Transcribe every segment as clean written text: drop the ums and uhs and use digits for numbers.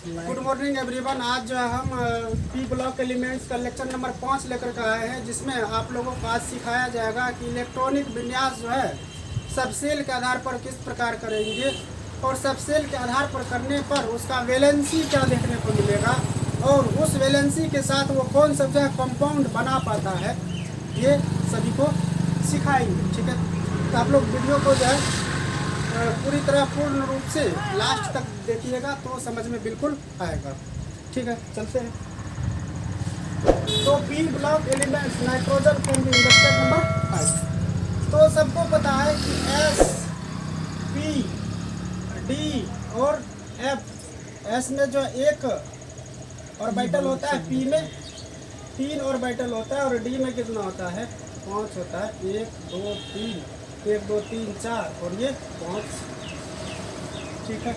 Good morning everyone. आज जो है हम पी ब्लॉक एलिमेंट्स का लेक्चर नंबर 5 लेकर के आए हैं, जिसमें आप लोगों को आज सिखाया जाएगा कि इलेक्ट्रॉनिक विन्यास जो है सबसेल के आधार पर किस प्रकार करेंगे और सबसेल के आधार पर करने पर उसका वैलेंसी क्या देखने को मिलेगा और उस वैलेंसी के साथ वो कौन सा जो है कंपाउंड बना पाता है, ये सभी को सिखाएंगे। ठीक है, तो आप लोग वीडियो को जो है पूरी तरह पूर्ण रूप से लास्ट तक देखिएगा तो समझ में बिल्कुल आएगा। ठीक है, चलते हैं। तो P block elements nitrogen forming lecture number 5। तो सबको पता है कि एस, पी, डी और एफ। एस में जो एक ऑर्बिटल होता है, पी में 3 ऑर्बिटल होता है और डी में कितना होता है, 5 होता है। 1 2 3 1 2 3 4 और ये 5। ठीक है,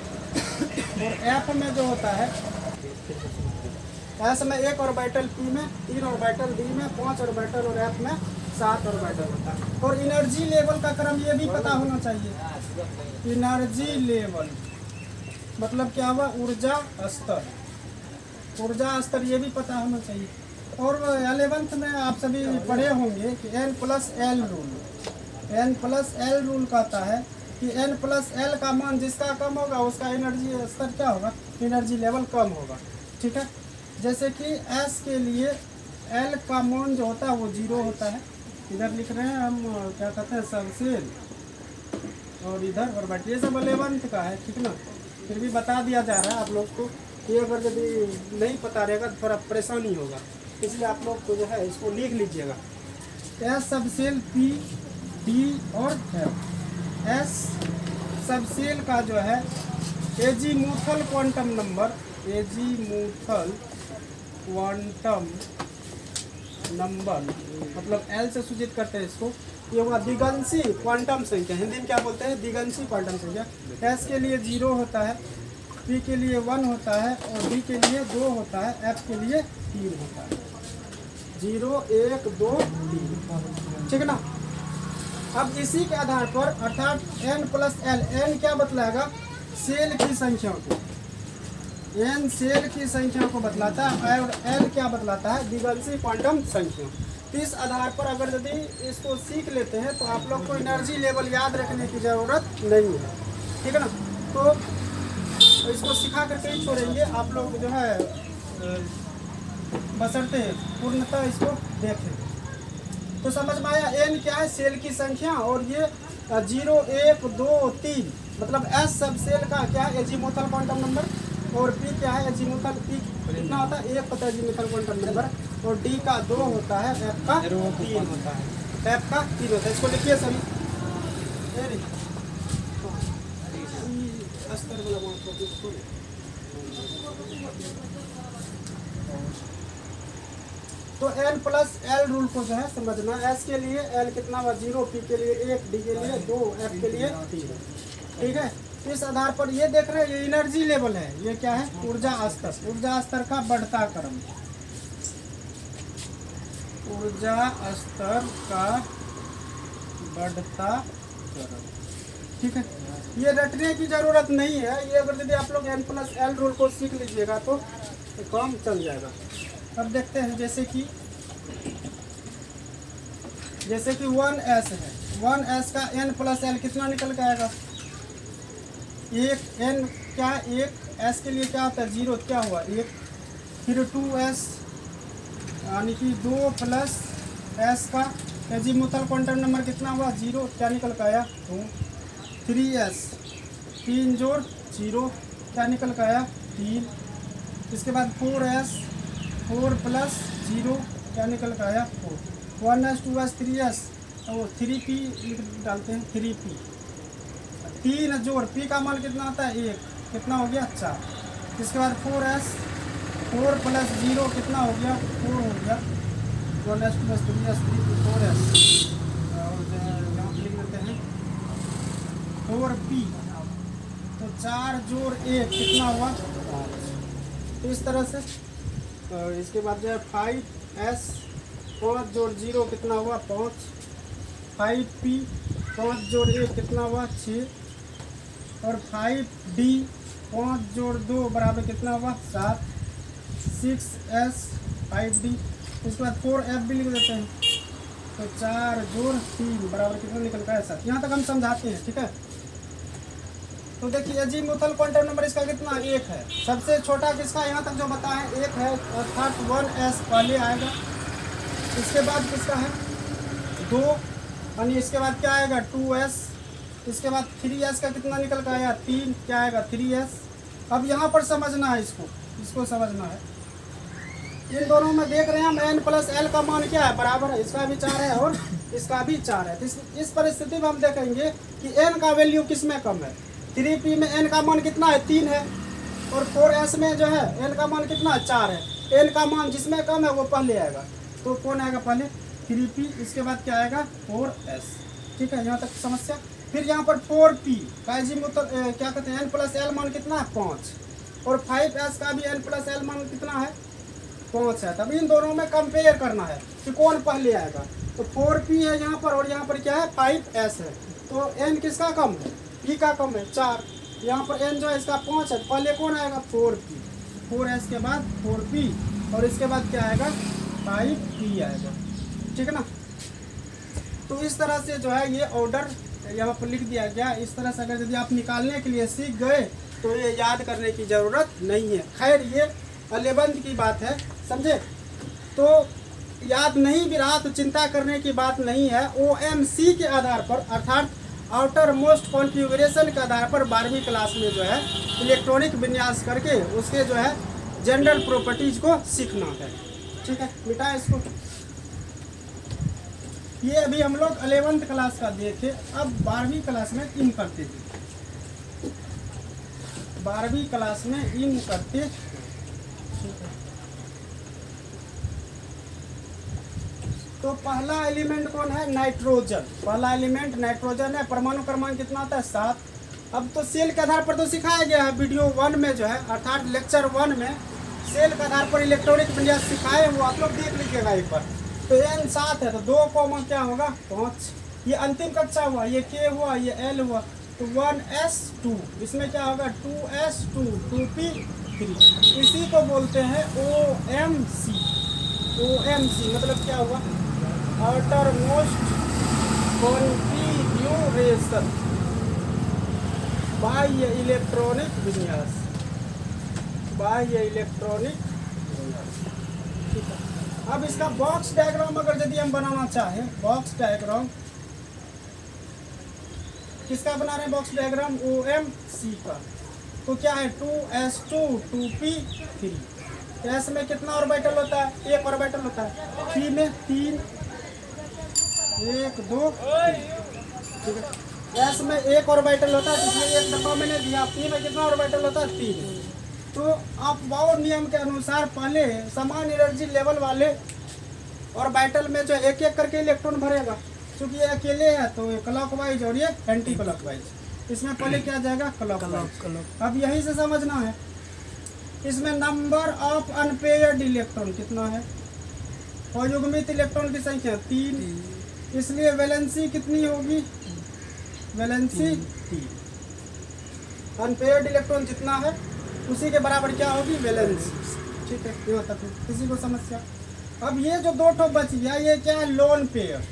और एफ में जो होता है, एस में एक ऑर्बिटल, पी में 3 ऑर्बिटल, डी में 5 ऑर्बिटल और एफ में 7 ऑर्बिटल होता है। और एनर्जी लेवल का क्रम ये भी पता होना चाहिए। एनर्जी लेवल मतलब क्या हुआ, ऊर्जा स्तर। ऊर्जा स्तर ये भी पता होना चाहिए। और 11th में आप सभी पढ़े होंगे कि N+L रूल। N+L रूल कहता है कि N+L का मान जिसका कम होगा उसका एनर्जी स्तर क्या होगा, एनर्जी लेवल कम होगा। ठीक है, जैसे कि S के लिए L का मान जो होता है वो 0 होता है। इधर लिख रहे हैं हम, क्या कहते हैं, सबसेल, और इधर और बैठ, ये सब 11th का है। ठीक ना, फिर भी बता दिया जा रहा है आप लोग को। ये अगर यदि नहीं पता रहेगा तो थोड़ा परेशानी होगा, इसलिए आप लोग को जो है इसको लिख लीजिएगा। एस सबसेल, पी, डी और एफ। एस सबसेल का जो है azimuthal quantum number, azimuthal quantum number मतलब एल से सूचित करते हैं इसको। ये हुआ द्विगंशी क्वांटम संख्या, हिंदी में क्या बोलते हैं, द्विगंशी क्वांटम संख्या। एस के लिए 0 होता है, पी के लिए 1 होता है और डी के लिए 2 होता है, एफ के लिए 3 होता है। 0 1 2 3। ठीक ना। अब इसी के आधार पर अर्थात N+L, N क्या बतलाएगा, सेल की संख्या को। N सेल की संख्या को बतलाता है और L क्या बतलाता है, द्विगंशी क्वांटम संख्या। तो इस आधार पर अगर यदि इसको सीख लेते हैं तो आप लोग को एनर्जी लेवल याद रखने की जरूरत नहीं है। ठीक है ना। तो इसको सिखा करके ही छोड़ेंगे आप लोग जो है, बशर्ते पूर्णतः इसको देखें। तो समझ में आया, N क्या है, सेल की संख्या, और ये 0 1 2 3 मतलब S सब सेल का क्या है, एजीमुथल क्वांटम नंबर। और P क्या है, एजीमुथल, P कितना होता है, 1 होता है एजीमुथल क्वांटम नंबर। और D का 2 होता है, F का 3 होता है, F का 3 होता है। इसको लिखिए सभी। तो N+L रूल को जो है समझना। S के लिए L कितना हुआ, 0, P के लिए 1, D के लिए 2, F के लिए 3। ठीक है, इस आधार पर ये देख रहे हैं, ये एनर्जी लेवल है, ये क्या है, ऊर्जा स्तर। ऊर्जा स्तर का बढ़ता क्रम, ऊर्जा स्तर का बढ़ता क्रम। ठीक है, ये रटने की जरूरत नहीं है। ये अगर यदि आप लोग N+L रूल को सीख लीजिएगा तो काम चल जाएगा। अब देखते हैं, जैसे कि 1S है, 1S का N+L कितना निकल के आएगा, 1 N क्या, 1 S के लिए क्या होता है, 0, क्या हुआ 1। फिर 2S यानी कि 2 + S का एजीमुथल क्वांटम नंबर कितना हुआ, 0, क्या निकल के आया, 2। 3S 3 जोड़ 0, क्या निकल के आया, 3। इसके बाद 4S 4 + 0, क्या निकल के आया, 4। 1S 2S 3S और 3P डालते हैं, 3P। 3 जोड़ P का मान कितना होता है, 1, कितना हो गया, 4। इसके बाद 4S 4 + 0 कितना हो गया, 4 हो गया। 1S 2S 3S 3P 4S और यहाँ लिख देते हैं 4P। तो 4 जोड़ 1 कितना हुआ, 5। तो इस तरह से। इसके बाद जो है 5S 5 जोड़ 0 कितना हुआ, 5। 5P 5 जोड़ 1 कितना हुआ, 6। और 5D 5 जोड़ 2 बराबर कितना हुआ 7, 6s 5d, उसके बाद 4f भी लिख देते हैं, तो 4 जोड़ 3 बराबर कितना निकल का है 7। यहाँ तक हम समझाते हैं, ठीक है। तो देखिए अजीमुथल क्वांटम नंबर इसका कितना 1 है, सबसे छोटा किसका यहाँ तक जो बताएं 1 है, अर्थात 1s पहले आएगा, इसके बाद किसका है 2, यानी इसके बाद क्या आएगा 2s, इसके बाद 3s का कितना निकल का आया 3, क्या आएगा 3s। अब यहाँ पर समझना है, इसको समझना है, इन दोनों में देख रहे हैं हम n प्लस l का मान क्या है बराबर है, इसका भी 4 है और इसका भी 4 है। तो इस परिस्थिति में हम देखेंगे कि n का वैल्यू किस में कम है, 3p में n का मान कितना है 3 है, और 4s में जो है n का मान कितना है 4 है, n का मान जिसमें कम है वो पहले आएगा, तो कौन आएगा पहले 3p, इसके बाद क्या आएगा 4s, ठीक है। यहाँ तक समस्या। फिर यहाँ पर 4p का अजीमुथल क्या कहते हैं n प्लस l मान कितना है 5, और 5s का भी n प्लस l मान कितना है 5 है। तब इन दोनों में कंपेयर करना है कि कौन पहले आएगा, तो 4p है यहाँ पर और यहाँ पर क्या है 5s है, तो n किसका कम है p का कम है 4, यहाँ पर n जो है इसका 5 है, पहले कौन आएगा 4p, 4s के बाद 4p और इसके बाद क्या आएगा 5p आएगा, ठीक है ना। तो इस तरह से जो है ये ऑर्डर यहाँ पर लिख दिया गया। इस तरह से अगर यदि आप निकालने के लिए सीख गए तो ये याद करने की ज़रूरत नहीं है। खैर ये 11th की बात है, समझे, तो याद नहीं भी रहा तो चिंता करने की बात नहीं है। OMC के आधार पर अर्थात आउटर मोस्ट कॉन्फ़िगरेशन के आधार पर 12वीं क्लास में जो है इलेक्ट्रॉनिक विन्यास करके उसके जो है जनरल प्रॉपर्टीज़ को सीखना है, ठीक है। मिटाए इसको। ये अभी हम लोग 11th क्लास का देखे, अब 12वीं क्लास में इन करते थे, 12वीं क्लास में इन करते, तो पहला एलिमेंट कौन है नाइट्रोजन, पहला एलिमेंट नाइट्रोजन है, परमाणु क्रमांक कितना आता है 7। अब तो सेल के आधार पर तो सिखाया गया है वीडियो 1 में जो है, अर्थात लेक्चर 1 में सेल के आधार पर इलेक्ट्रॉनिक विन्यास सिखाए, वो आप लोग देख लीजिएगा एक बार। तो n 7 है तो 2 कॉमा क्या होगा 5, ये अंतिम कक्षा हुआ, ये k हुआ, ये l हुआ, तो 1s2, इसमें क्या होगा 2s2 2p3, इसी को बोलते हैं OMC। OMC मतलब क्या हुआ आउटर मोस्ट कॉन्फ़िगरेशन बाह्य इलेक्ट्रॉनिक विन्यास, बाह्य इलेक्ट्रॉनिक विन्यास, ठीक है। अब इसका बॉक्स डायग्राम अगर यदि हम बनाना चाहें, बॉक्स डायग्राम किसका बना रहे हैं बॉक्स डायग्राम OMC का, तो क्या है 2s2 2p3, s में कितना ऑर्बिटल होता है, एक ऑर्बिटल होता है, p में 3 1 2 3, ठीक है। s में एक ऑर्बिटल होता है जिसमें एक डब्बा मैंने दिया, p में कितना ऑर्बिटल होता है 3। तो आप बाउंड नियम के अनुसार पहले समान एनर्जी लेवल वाले ऑर्बिटल में जो एक एक करके इलेक्ट्रॉन भरेगा, क्योंकि ये अकेले है तो क्लॉकवाइज और ये एंटी क्लॉकवाइज, इसमें पहले क्या जाएगा क्लॉकवाइज। अब यही से समझना है, इसमें नंबर ऑफ अनपेयर्ड इलेक्ट्रॉन कितना है, अयुग्मित इलेक्ट्रॉन की संख्या 3, इसलिए वैलेंसी कितनी होगी वैलेंसी 3, अनपेयर्ड इलेक्ट्रॉन जितना है उसी के बराबर क्या होगी वैलेंसी, ठीक है। ये होता है किसी को समस्या। अब ये जो 2 ठो बच गया ये क्या है लोन पेयर,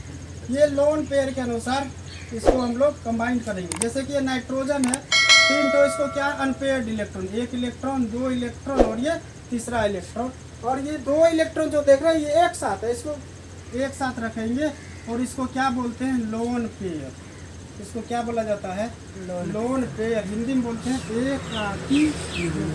ये लोन पेयर के अनुसार इसको हम लोग कंबाइन करेंगे। जैसे कि ये नाइट्रोजन है 3 तो इसको क्या अनपेयर्ड इलेक्ट्रॉन, 1 इलेक्ट्रॉन 2 इलेक्ट्रॉन और ये तीसरा इलेक्ट्रॉन, और ये 2 इलेक्ट्रॉन जो देख रहे हैं ये एक साथ है, इसको एक साथ रखेंगे और इसको क्या बोलते हैं लोन पेयर, इसको क्या बोला जाता है लोन पेयर, हिंदी में बोलते हैं एकाकी युग्म,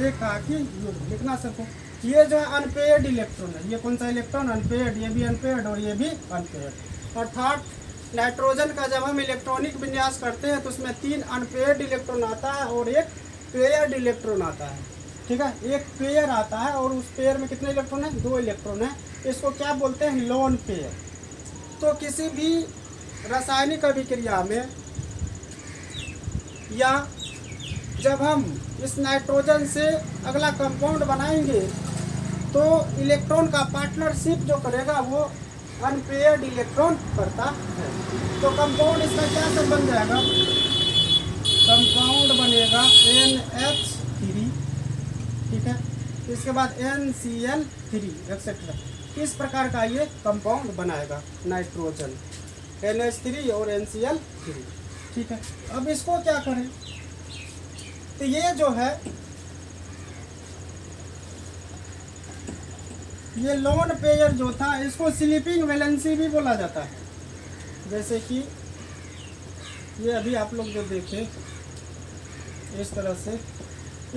एकाकी युग्म लिखना सबको। ये जो है अनपेयर्ड इलेक्ट्रॉन है, ये कौन सा इलेक्ट्रॉन अनपेयर्ड, ये भी अनपेयर्ड और ये भी अनपेयर्ड। अर्थात नाइट्रोजन का जब हम इलेक्ट्रॉनिक विन्यास करते हैं तो उसमें 3 अनपेयर्ड इलेक्ट्रॉन आता है और एक पेयर्ड इलेक्ट्रॉन आता है, ठीक है। एक पेयर आता है और उस पेयर में कितने इलेक्ट्रॉन है 2 इलेक्ट्रॉन है, इसको क्या बोलते हैं लोन पेयर। तो किसी भी रासायनिक अभिक्रिया में या जब हम इस नाइट्रोजन से अगला कंपाउंड बनाएंगे तो इलेक्ट्रॉन का पार्टनरशिप जो करेगा वो अनपेयर्ड इलेक्ट्रॉन करता है। तो कंपाउंड इसका क्या सब बन जाएगा कंपाउंड बनेगा NH3, ठीक है। इसके बाद NCl3 एक्सेट्रा। इस प्रकार का ये कंपाउंड बनाएगा नाइट्रोजन, NH3 और NCl3, ठीक है। अब इसको क्या करें, तो ये जो है ये लोन पेयर जो था इसको स्लीपिंग वैलेंसी भी बोला जाता है। जैसे कि ये अभी आप लोग जो देखें इस तरह से,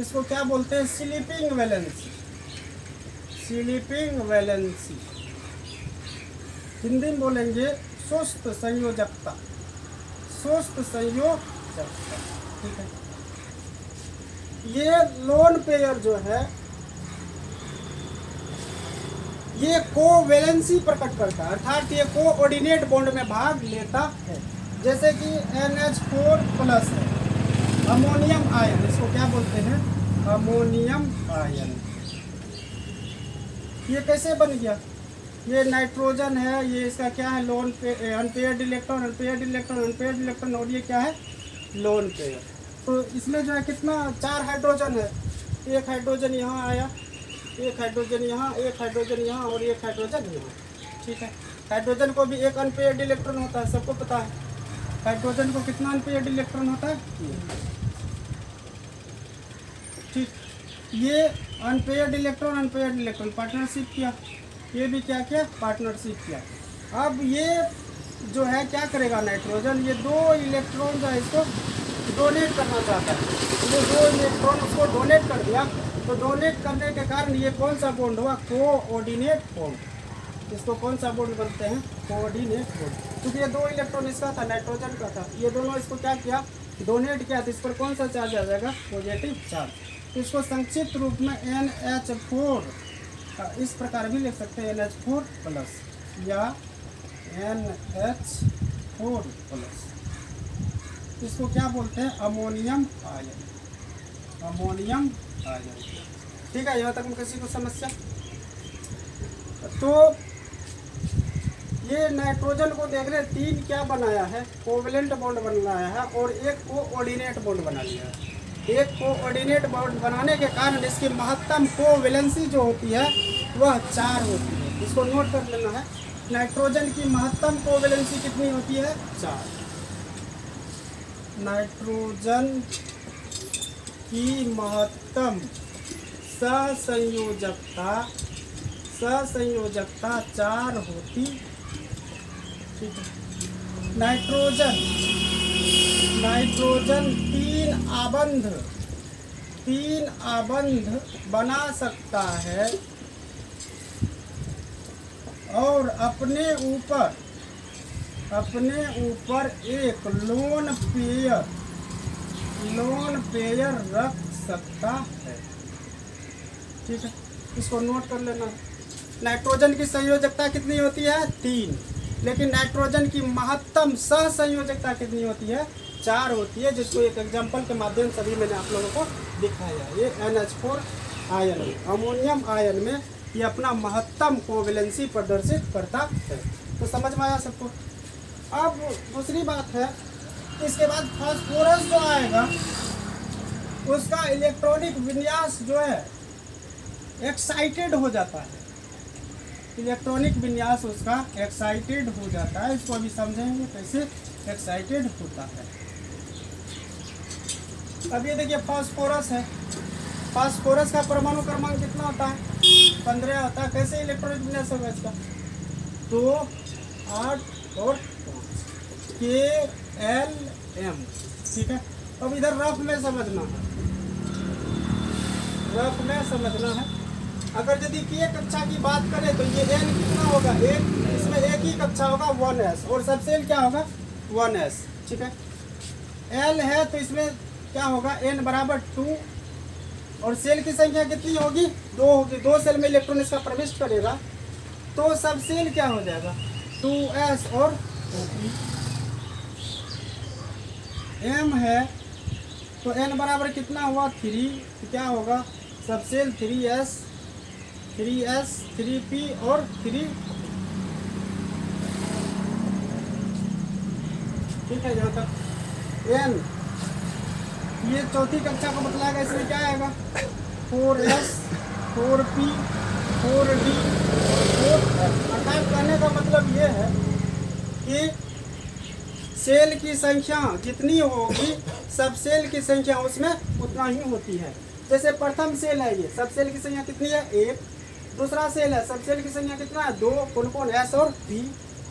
इसको क्या बोलते हैं, sleeping valency. Sleeping valency Hindi में बोलेंगे सुस्त संयोजकता, सुस्त संयोजकता, ठीक है। ये लोन पेयर जो है ये कोवैलेंसी प्रकट करता है, अर्थात ये कोऑर्डिनेट बॉन्ड में भाग लेता है। जैसे कि NH4 प्लस है, अमोनियम आयन, इसको क्या बोलते हैं, अमोनियम आयन। ये कैसे बन गया, ये नाइट्रोजन है, ये इसका क्या है, लोन पे unpaired electron, unpaired electron, unpaired electron, और ये क्या है, लोन पेयर। तो इसमें जो है कितना, 4 हाइड्रोजन है, एक हाइड्रोजन यहाँ आया, एक हाइड्रोजन यहाँ, एक हाइड्रोजन यहाँ और एक हाइड्रोजन यहाँ, ठीक है। हाइड्रोजन को भी एक अनपेयर्ड इलेक्ट्रॉन होता है, सबको पता है। हाइड्रोजन को कितना अनपेयर्ड इलेक्ट्रॉन होता है, ठीक। ये अनपेयर्ड इलेक्ट्रॉन पार्टनरशिप किया, ये भी क्या किया, पार्टनरशिप किया। अब ये जो है क्या करेगा नाइट्रोजन, ये 2 इलेक्ट्रॉन जो है इसको डोनेट करना चाहता है, ये 2 इलेक्ट्रॉन उसको डोनेट कर दिया। तो डोनेट करने के कारण ये कौन सा बॉन्ड हुआ, कोऑर्डिनेट बॉन्ड। इसको कौन सा बॉन्ड बनते हैं, कोऑर्डिनेट बॉन्ड, क्योंकि ये 2 इलेक्ट्रॉन इसका था, नाइट्रोजन का था, ये दोनों इसको क्या किया, डोनेट किया, तो इस पर कौन सा चार्ज आ जाएगा, पॉजिटिव चार्ज। तो इसको संक्षिप्त रूप में NH4 इस प्रकार भी लिख सकते हैं, NH4 प्लस या NH4 प्लस। इसको क्या बोलते हैं, अमोनियम आयन, अमोनियम आयन, ठीक है। यहाँ तक में किसी को समस्या, तो ये नाइट्रोजन को देख रहे 3 क्या बनाया है, कोवैलेंट बॉन्ड बनाया है और एक कोऑर्डिनेट बॉन्ड बना लिया है। एक कोऑर्डिनेट बॉन्ड बनाने के कारण इसकी महत्तम कोवैलेंसी जो होती है वह 4 होती है। इसको नोट कर लेना है, नाइट्रोजन की महत्तम कोवैलेंसी कितनी होती है, 4। नाइट्रोजन की महत्तम सहसंयोजकता 4 होती, ठीक है। नाइट्रोजन 3 आबंध बना सकता है और अपने ऊपर एक लोन पेयर रख सकता है, ठीक है। इसको नोट कर लेना। नाइट्रोजन की संयोजकता कितनी होती है, 3, लेकिन नाइट्रोजन की महत्तम सहसंयोजकता कितनी होती है, 4 होती है, जिसको एक एग्जांपल के माध्यम से भी मैंने आप लोगों को दिखाया। ये NH4 आयन, अमोनियम आयन में ये अपना महत्तम कोवैलेंसी प्रदर्शित करता है। तो समझ में आया सबको। अब दूसरी बात है, इसके बाद फास्फोरस जो आएगा उसका इलेक्ट्रॉनिक विन्यास जो है एक्साइटेड हो जाता है, इलेक्ट्रॉनिक विन्यास उसका एक्साइटेड हो जाता है। इसको अभी समझेंगे कैसे एक्साइटेड होता है। अब ये देखिए फास्फोरस है, फास्फोरस का परमाणु क्रमांक कितना होता है, 15 होता है। कैसे इलेक्ट्रॉनिक विन्यास होगा इसका, 2, 8 और 5 KLM, ठीक है। अब इधर रफ में समझना है, रफ में समझना है। अगर यदि K कक्षा की बात करें तो ये N कितना होगा, इसमें एक ही कक्षा होगा 1s और सबसेल क्या होगा 1s, ठीक है। L है तो इसमें क्या होगा, N बराबर 2 और सेल की संख्या कितनी होगी, 2 होगी। 2 सेल में इलेक्ट्रॉन इसका प्रविष्ट करेगा तो सबसेल क्या हो जाएगा, 2s और 2p। M है तो N बराबर कितना हुआ, 3, तो क्या होगा सबसेल 3s 3p और 3, ठीक है। यहाँ तक N ये चौथी कक्षा को बतलाएगा। इसमें क्या आएगा 4s 4p 4d 4f। अर्थात कहने का मतलब ये है कि सेल की संख्या जितनी होगी सब सेल की संख्या उसमें उतना ही होती है। जैसे प्रथम सेल है, ये सब सेल की संख्या कितनी है 1। दूसरा सेल है, सब सेल की संख्या कितना है 2, कौन कौन s और p।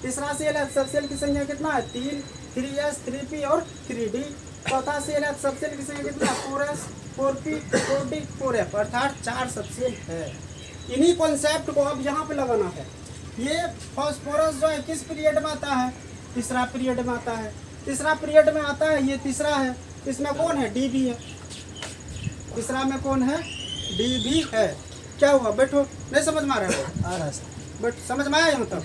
तीसरा सेल है, सब सेल की संख्या कितना है 3, 3s 3p और 3d। चौथा सेल है, सब सेल की संख्या कितना है 4s 4p 4d 4f। अर्थात 4 सब सेल है। इन्हीं कॉन्सेप्ट को अब यहाँ पे लगाना है। ये फास्फोरस जो है किस पीरियड में आता है, तीसरा पीरियड में आता है। तीसरा पीरियड में आता है, ये तीसरा है। इसमें कौन है डी भी है, तीसरा में कौन है डी भी है। क्या हुआ बैठो, नहीं समझ में आ रहा है? आ रहा है बट समझ में आया यहाँ तक?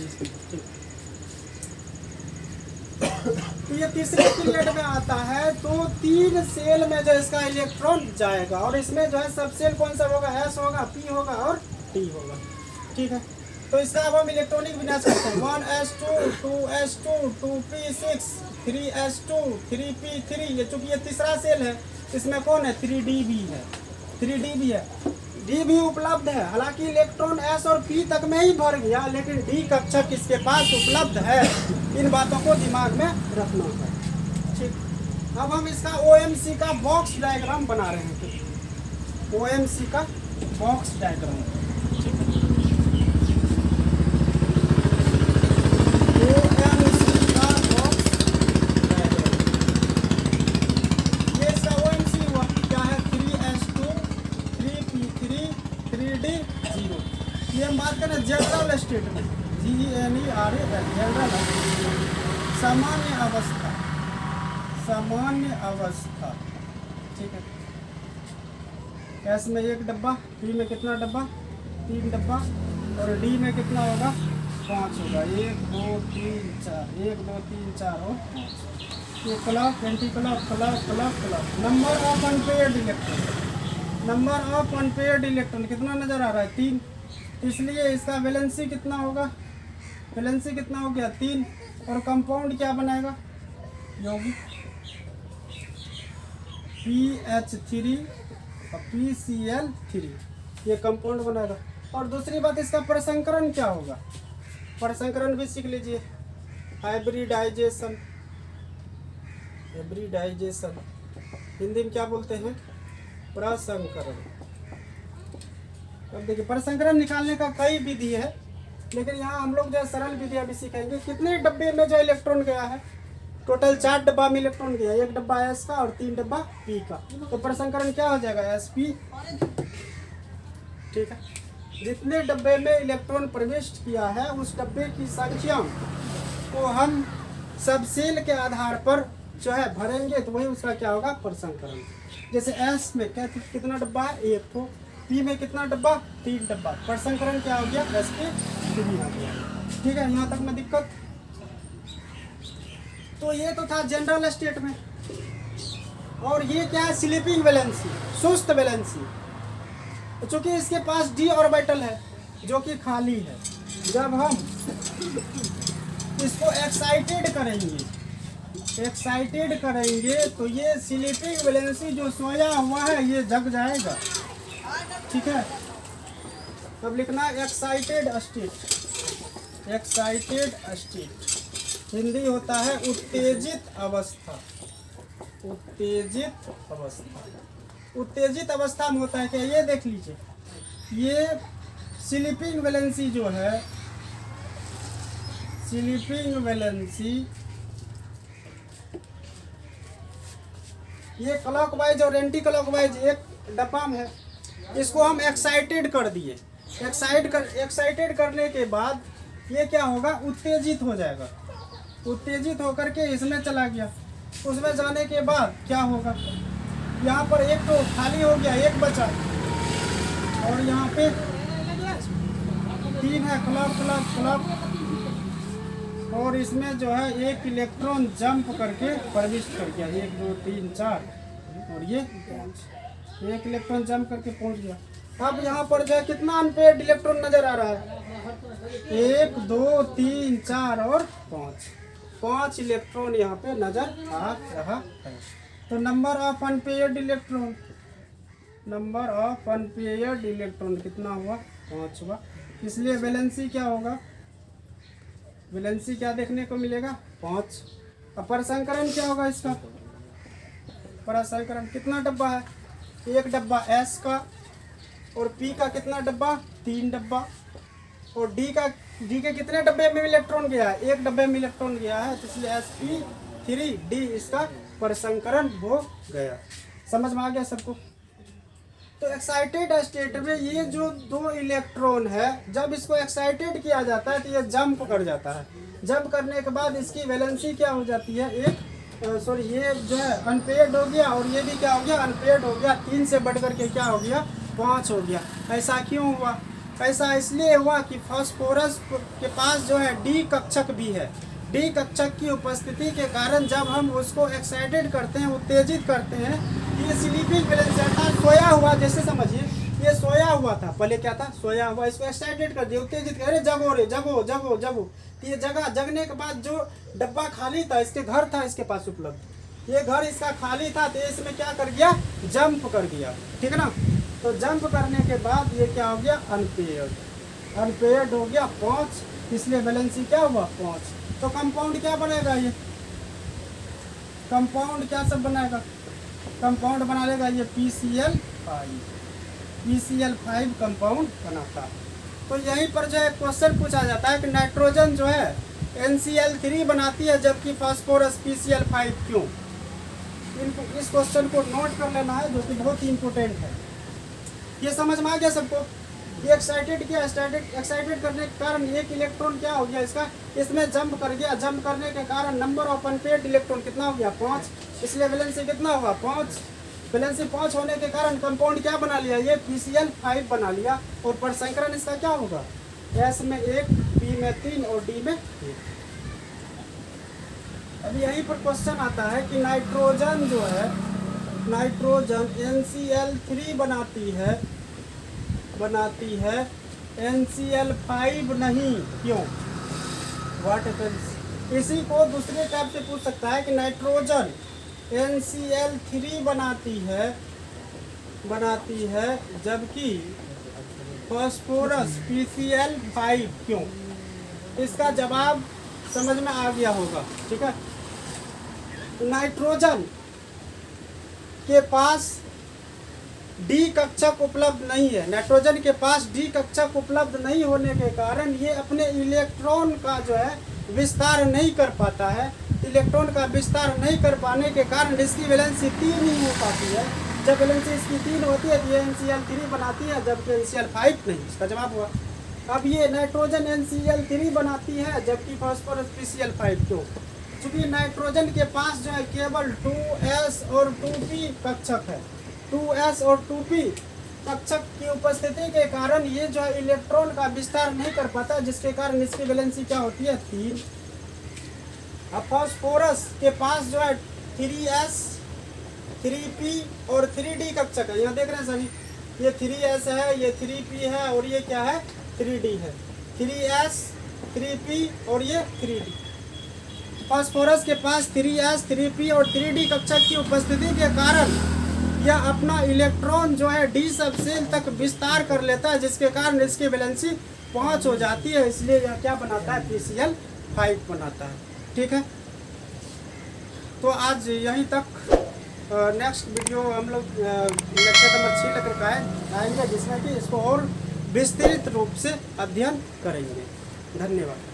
तो ये तीसरे पीरियड में आता है, तो 3 सेल में जो इसका इलेक्ट्रॉन जाएगा और इसमें जो है सब सेल कौन सा होगा s होगा p होगा और t होगा। ठीक है, तो इसका अब हम इलेक्ट्रॉनिक विन्यास करते हैं। 1s2 2s2 2p6 3s2 3p3। ये चूंकि ये तीसरा सेल है, इसमें कौन है 3d भी है, 3d भी है, d भी उपलब्ध है। हालांकि इलेक्ट्रॉन s और p तक में ही भर गया, लेकिन d कक्षक किसके पास उपलब्ध है, इन बातों को दिमाग में रखना है। ठीक, अब हम इसका OMC का बॉक्स डायग्राम बना रहे हैं। OMC का box diagram, general statement GENERAL general सामान्य अवस्था, सामान्य अवस्था। ठीक है, S में 1 डब्बा, P में कितना डब्बा 3 डब्बा और D में कितना होगा 5 होगा। 1 2 3 4 1 2 3 4 और 5। ये clock anti clock clock clock clock. Number of unpaired electron, number of unpaired electron कितना नजर आ रहा है 3, इसलिए इसका वैलेंसी कितना होगा, वैलेंसी कितना हो गया 3। और कंपाउंड क्या बनाएगा यौगिक PH3 और PCl3, ये कंपाउंड बनाएगा। और दूसरी बात इसका प्रसंकरण क्या होगा, प्रसंकरण भी सीख लीजिए। हाइब्रिडाइजेशन, हाइब्रिडाइजेशन हिंदी में क्या बोलते हैं प्रसंकरण। अब देखिए प्रसंकरण निकालने का कई विधि है, लेकिन यहाँ हम लोग जो सरल विधि अभी सीखेंगे। कितने डब्बे में जो इलेक्ट्रॉन गया है, टोटल 4 डब्बा में इलेक्ट्रॉन गया, 1 डब्बा S का और 3 डब्बा P का। तो प्रसंकरण क्या हो जाएगा sp। ठीक है, जितने डब्बे में इलेक्ट्रॉन प्रविष्ट किया है उस डब्बे की संख्या को हम सब सेल के आधार पर जो है भरेंगे, तो वही उसका क्या होगा प्रसंकरण। जैसे S में क्या कितना डब्बा है 1 तो, P में कितना डब्बा 3 डब्बा, प्रसंकरण क्या हो गया sp3 हो गया। ठीक है, यहाँ तक में दिक्कत। तो ये तो था जनरल स्टेटमेंट। और ये क्या है स्लीपिंग वैलेंसी, सुस्त वैलेंसी। चूंकि इसके पास d ऑर्बिटल है जो कि खाली है, जब हम इसको एक्साइटेड करेंगे तो ये स्लीपिंग वैलेंसी जो सोया हुआ है ये जग जाएगा। ठीक है, तब लिखना excited state, excited state Hindi होता है उत्तेजित अवस्था, उत्तेजित अवस्था। उत्तेजित अवस्था में होता है क्या, ये देख लीजिए। ये स्लीपिंग वैलेंसी जो है, स्लीपिंग वैलेंसी ये क्लॉकवाइज और एंटी क्लॉकवाइज एक डब्बा में है। इसको हम एक्साइटेड कर दिए, एक्साइटेड करने के बाद ये क्या होगा उत्तेजित हो जाएगा। उत्तेजित होकर के इसमें चला गया, उसमें जाने के बाद क्या होगा, यहाँ पर एक तो खाली हो गया, एक बचा और यहाँ पे 3 है क्लॉक क्लॉक क्लॉक। और इसमें जो है एक इलेक्ट्रॉन जंप करके प्रविष्ट कर गया, 1 2 3 4 और ये 5, एक इलेक्ट्रॉन जंप करके पहुँच गया। अब यहाँ पर जो है कितना अनपेयर्ड इलेक्ट्रॉन नजर आ रहा है, 1 2 3 4 और 5 इलेक्ट्रॉन यहाँ पे नजर आ रहा है। तो number of unpaired electron, number of unpaired electron कितना हुआ? 5 हुआ। इसलिए वैलेंसी क्या होगा? वैलेंसी क्या देखने को मिलेगा? 5। अब परसंकरण क्या होगा इसका? परसंकरण कितना डब्बा है? 1 डब्बा S का, और P का कितना डब्बा? 3 डब्बा, और D के कितने डब्बे में इलेक्ट्रॉन गया है? 1 डब्बे में इलेक्ट्रॉन गया है, तो इसलिए sp3d इसका परसंकरण हो गया। समझ में आ गया सबको? तो एक्साइटेड स्टेट में ये जो 2 इलेक्ट्रॉन है, जब इसको एक्साइटेड किया जाता है तो ये जंप कर जाता है। जंप करने के बाद इसकी वैलेंसी क्या हो जाती है? ये जो है अनपेयर्ड हो गया, और ये भी क्या हो गया? अनपेयर्ड हो गया। 3 से बढ़ करके क्या हो गया? 5 हो गया। ऐसा क्यों हुआ? ऐसा इसलिए हुआ कि फास्फोरस के पास जो है डी कक्षक भी है। डी कक्षक की उपस्थिति के कारण जब हम उसको एक्साइटेड करते हैं, उत्तेजित करते हैं, ये स्लीपिंग वैलेंसी अर्थात सोया हुआ, जैसे समझिए ये सोया हुआ था, पहले क्या था? सोया हुआ। इसको एक्साइटेड कर दिया, उत्तेजित कर, अरे जगो रे, जगो जगो जगो। तो ये जगने के बाद जो डब्बा खाली था, इसके घर था इसके पास उपलब्ध, ये घर इसका खाली था, तो इसमें क्या कर गया? जंप कर गया। ठीक है ना? तो जंप करने के बाद ये क्या हो गया? अनपेयर्ड। अनपेयर्ड हो गया 5, इसलिए वैलेंसी क्या हुआ? 5। तो कंपाउंड क्या बनेगा? ये कंपाउंड क्या सब बनाएगा? कंपाउंड बना लेगा ये PCl5। PCl5 कंपाउंड बनाता है। तो यहीं पर जो है क्वेश्चन पूछा जाता है कि नाइट्रोजन जो है NCl3 बनाती है, जबकि फास्फोरस PCl5 क्यों? इस क्वेश्चन को नोट कर लेना है, जो कि बहुत ही इंपॉर्टेंट है। ये समझ में आ गया सबको? ये एक्साइटेड किया, एक्साइटेड करने के कारण एक इलेक्ट्रॉन क्या हो गया इसका? इसमें जंप कर गया। जंप करने के कारण नंबर ऑफ अनपेयर्ड इलेक्ट्रॉन कितना हो गया? 5। इसलिए वैलेंसी कितना हुआ? 5। वैलेंसी 5 होने के कारण कंपाउंड क्या बना लिया? ये PCl5 बना लिया। और परसंकरण इसका क्या होगा? S में 1, P में 3 और D में 1। अब यहीं पर क्वेश्चन आता है कि नाइट्रोजन जो है, नाइट्रोजन NCl3 बनाती है NCl5 नहीं, क्यों? What happens? इसी को दूसरे टाइप से पूछ सकता है कि नाइट्रोजन NCl3 बनाती है जबकि फास्फोरस PCl5 क्यों? इसका जवाब समझ में आ गया होगा। ठीक है? नाइट्रोजन के पास डी कक्षक उपलब्ध नहीं है। नाइट्रोजन के पास डी कक्षक उपलब्ध नहीं होने के कारण ये अपने इलेक्ट्रॉन का जो है विस्तार नहीं कर पाता है। इलेक्ट्रॉन का विस्तार नहीं कर पाने के कारण इसकी वैलेंसी 3 ही हो पाती है। जब वैलेंसी इसकी 3 होती है तो ये NCl3 बनाती है, जबकि NCl5 नहीं। इसका जवाब हुआ। अब ये नाइट्रोजन NCl3 बनाती है जबकि फास्फोरस PCl5 क्यों? क्योंकि नाइट्रोजन के पास जो है केवल 2s और 2p कक्षक है। 2s और 2p कक्षक की उपस्थिति के कारण ये जो है इलेक्ट्रॉन का विस्तार नहीं कर पाता, जिसके कारण इसकी वैलेंसी क्या होती है? 3। अब फास्फोरस के पास जो है 3s, 3p और 3d कक्षक है। यहाँ देख रहे हैं सभी, ये 3s है, ये 3p है, और ये क्या है? 3d है। 3s, 3p और ये 3d। फास्फोरस के पास 3s, 3p और 3d कक्षक की उपस्थिति के कारण यह अपना इलेक्ट्रॉन जो है डी सबसेल तक विस्तार कर लेता है, जिसके कारण इसकी वैलेंसी 5 हो जाती है। इसलिए यह क्या बनाता है? PCl5 बनाता है। ठीक है? तो आज यहीं तक। नेक्स्ट वीडियो हम लोग लेक्चर नंबर 6 लेकर आएंगे, जिसमें कि इसको और विस्तृत रूप से अध्ययन करेंगे। धन्यवाद।